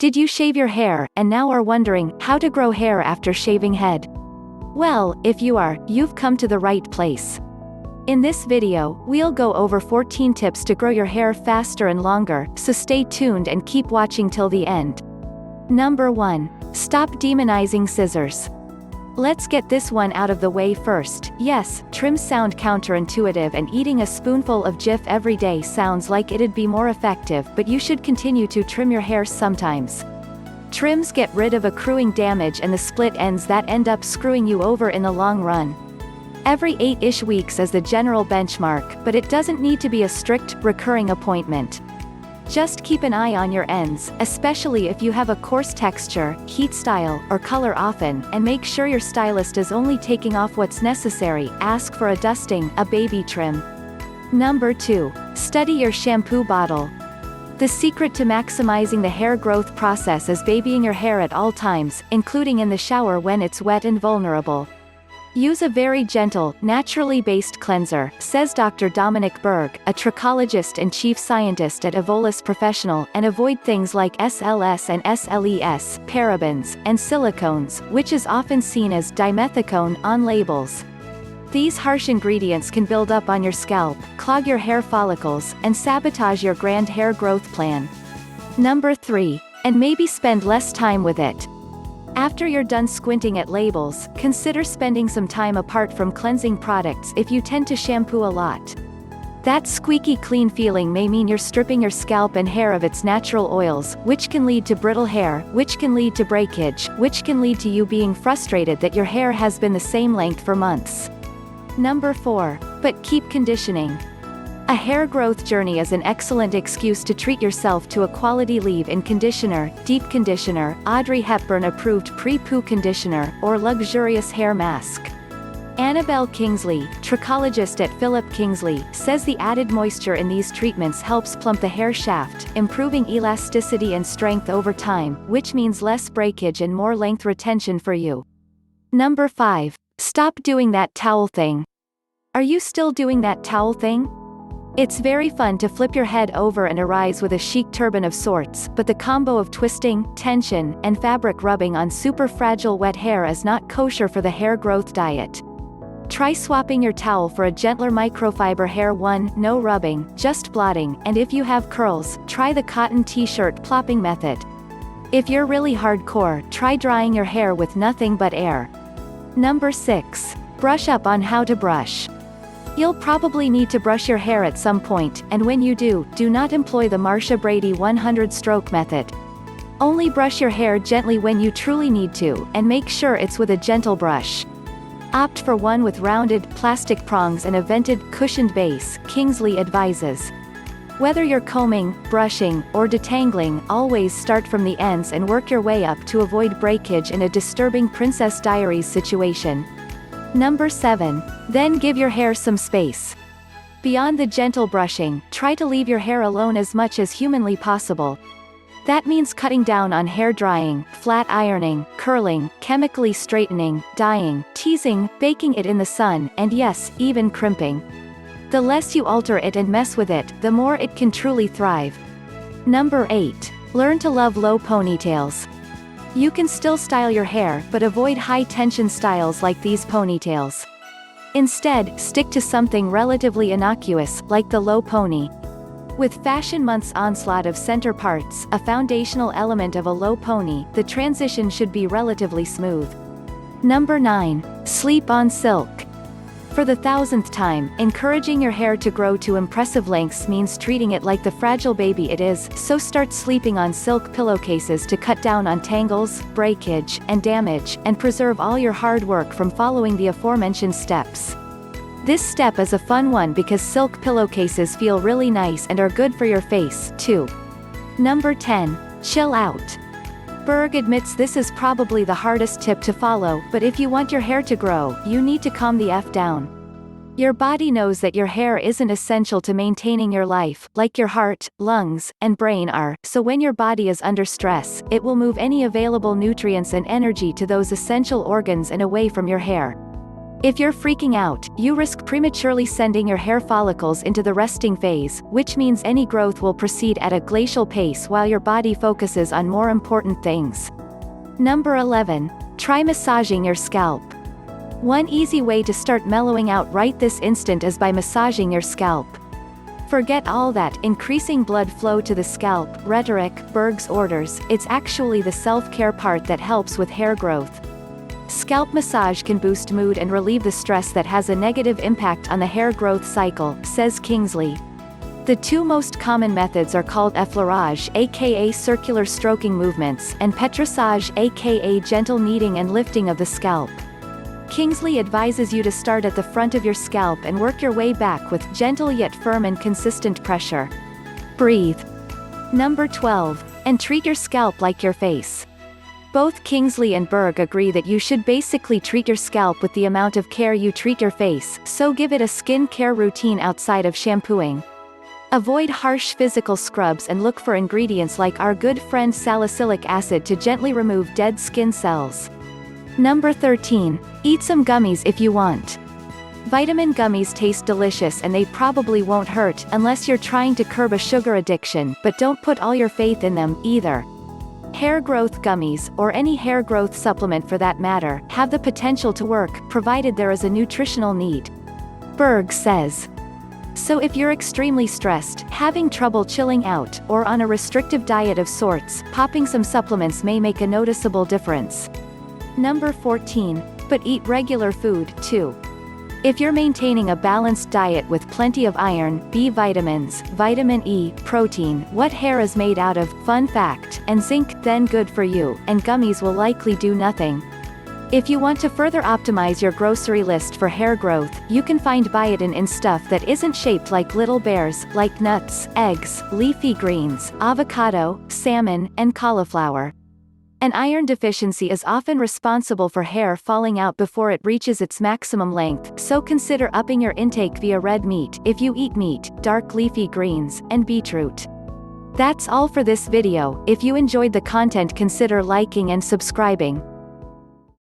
Did you shave your hair, and now are wondering how to grow hair after shaving head? Well, if you are, you've come to the right place. In this video, we'll go over 14 tips to grow your hair faster and longer, so stay tuned and keep watching till the end. Number 1. Stop demonizing scissors. Let's get this one out of the way first. Yes, trims sound counterintuitive, and eating a spoonful of Jif every day sounds like it'd be more effective, but you should continue to trim your hair sometimes. Trims get rid of accruing damage and the split ends that end up screwing you over in the long run. Every 8-ish weeks is the general benchmark, but it doesn't need to be a strict, recurring appointment. Just keep an eye on your ends, especially if you have a coarse texture, heat style, or color often, and make sure your stylist is only taking off what's necessary. Ask for a dusting, a baby trim. Number 2. Study your shampoo bottle. The secret to maximizing the hair growth process is babying your hair at all times, including in the shower when it's wet and vulnerable. Use a very gentle, naturally based cleanser, says Dr. Dominic Berg, a trichologist and chief scientist at Evolus Professional, and avoid things like SLS and SLES, parabens, and silicones, which is often seen as dimethicone on labels. These harsh ingredients can build up on your scalp, clog your hair follicles, and sabotage your grand hair growth plan. Number 3. And maybe spend less time with it. After you're done squinting at labels, consider spending some time apart from cleansing products if you tend to shampoo a lot. That squeaky clean feeling may mean you're stripping your scalp and hair of its natural oils, which can lead to brittle hair, which can lead to breakage, which can lead to you being frustrated that your hair has been the same length for months. Number 4. But keep conditioning. A hair growth journey is an excellent excuse to treat yourself to a quality leave-in conditioner, deep conditioner, Audrey Hepburn approved pre-poo conditioner, or luxurious hair mask. Annabelle Kingsley, trichologist at Philip Kingsley, says the added moisture in these treatments helps plump the hair shaft, improving elasticity and strength over time, which means less breakage and more length retention for you. Number 5. Stop doing that towel thing. Are you still doing that towel thing? It's very fun to flip your head over and arise with a chic turban of sorts, but the combo of twisting, tension, and fabric rubbing on super fragile wet hair is not kosher for the hair growth diet. Try swapping your towel for a gentler microfiber hair one, no rubbing, just blotting, and if you have curls, try the cotton t-shirt plopping method. If you're really hardcore, try drying your hair with nothing but air. Number 6. Brush up on how to brush. You'll probably need to brush your hair at some point, and when you do not employ the Marsha Brady 100-stroke method. Only brush your hair gently when you truly need to, and make sure it's with a gentle brush. Opt for one with rounded, plastic prongs and a vented, cushioned base, Kingsley advises. Whether you're combing, brushing, or detangling, always start from the ends and work your way up to avoid breakage in a disturbing Princess Diaries situation. Number 7. Then give your hair some space. Beyond the gentle brushing, try to leave your hair alone as much as humanly possible. That means cutting down on hair drying, flat ironing, curling, chemically straightening, dyeing, teasing, baking it in the sun, and yes, even crimping. The less you alter it and mess with it, the more it can truly thrive. Number 8. Learn to love low ponytails. You can still style your hair, but avoid high-tension styles like these ponytails. Instead, stick to something relatively innocuous, like the low pony. With Fashion Month's onslaught of center parts, a foundational element of a low pony, the transition should be relatively smooth. Number 9. Sleep on silk. For the 1000th time, encouraging your hair to grow to impressive lengths means treating it like the fragile baby it is, so start sleeping on silk pillowcases to cut down on tangles, breakage, and damage, and preserve all your hard work from following the aforementioned steps. This step is a fun one because silk pillowcases feel really nice and are good for your face, too. Number 10. Chill out. Berg admits this is probably the hardest tip to follow, but if you want your hair to grow, you need to calm the F down. Your body knows that your hair isn't essential to maintaining your life, like your heart, lungs, and brain are, so when your body is under stress, it will move any available nutrients and energy to those essential organs and away from your hair. If you're freaking out, you risk prematurely sending your hair follicles into the resting phase, which means any growth will proceed at a glacial pace while your body focuses on more important things. Number 11. Try massaging your scalp. One easy way to start mellowing out right this instant is by massaging your scalp. Forget all that increasing blood flow to the scalp rhetoric Berg's orders, it's actually the self-care part that helps with hair growth. Scalp massage can boost mood and relieve the stress that has a negative impact on the hair growth cycle, says Kingsley. The two most common methods are called effleurage, aka circular stroking movements, and petrissage, aka gentle kneading and lifting of the scalp. Kingsley advises you to start at the front of your scalp and work your way back with gentle yet firm and consistent pressure. Breathe. Number 12. And treat your scalp like your face. Both Kingsley and Berg agree that you should basically treat your scalp with the amount of care you treat your face, so give it a skin care routine outside of shampooing. Avoid harsh physical scrubs and look for ingredients like our good friend salicylic acid to gently remove dead skin cells. Number 13. Eat some gummies if you want. Vitamin gummies taste delicious and they probably won't hurt unless you're trying to curb a sugar addiction, but don't put all your faith in them, either. Hair growth gummies, or any hair growth supplement for that matter, have the potential to work, provided there is a nutritional need. Berg says. So if you're extremely stressed, having trouble chilling out, or on a restrictive diet of sorts, popping some supplements may make a noticeable difference. Number 14. But eat regular food, too. If you're maintaining a balanced diet with plenty of iron, B vitamins, vitamin E, protein, what hair is made out of, fun fact, and zinc, then good for you, and gummies will likely do nothing. If you want to further optimize your grocery list for hair growth, you can find biotin in stuff that isn't shaped like little bears, like nuts, eggs, leafy greens, avocado, salmon, and cauliflower. An iron deficiency is often responsible for hair falling out before it reaches its maximum length, so consider upping your intake via red meat if you eat meat, dark leafy greens, and beetroot. That's all for this video. If you enjoyed the content, consider liking and subscribing.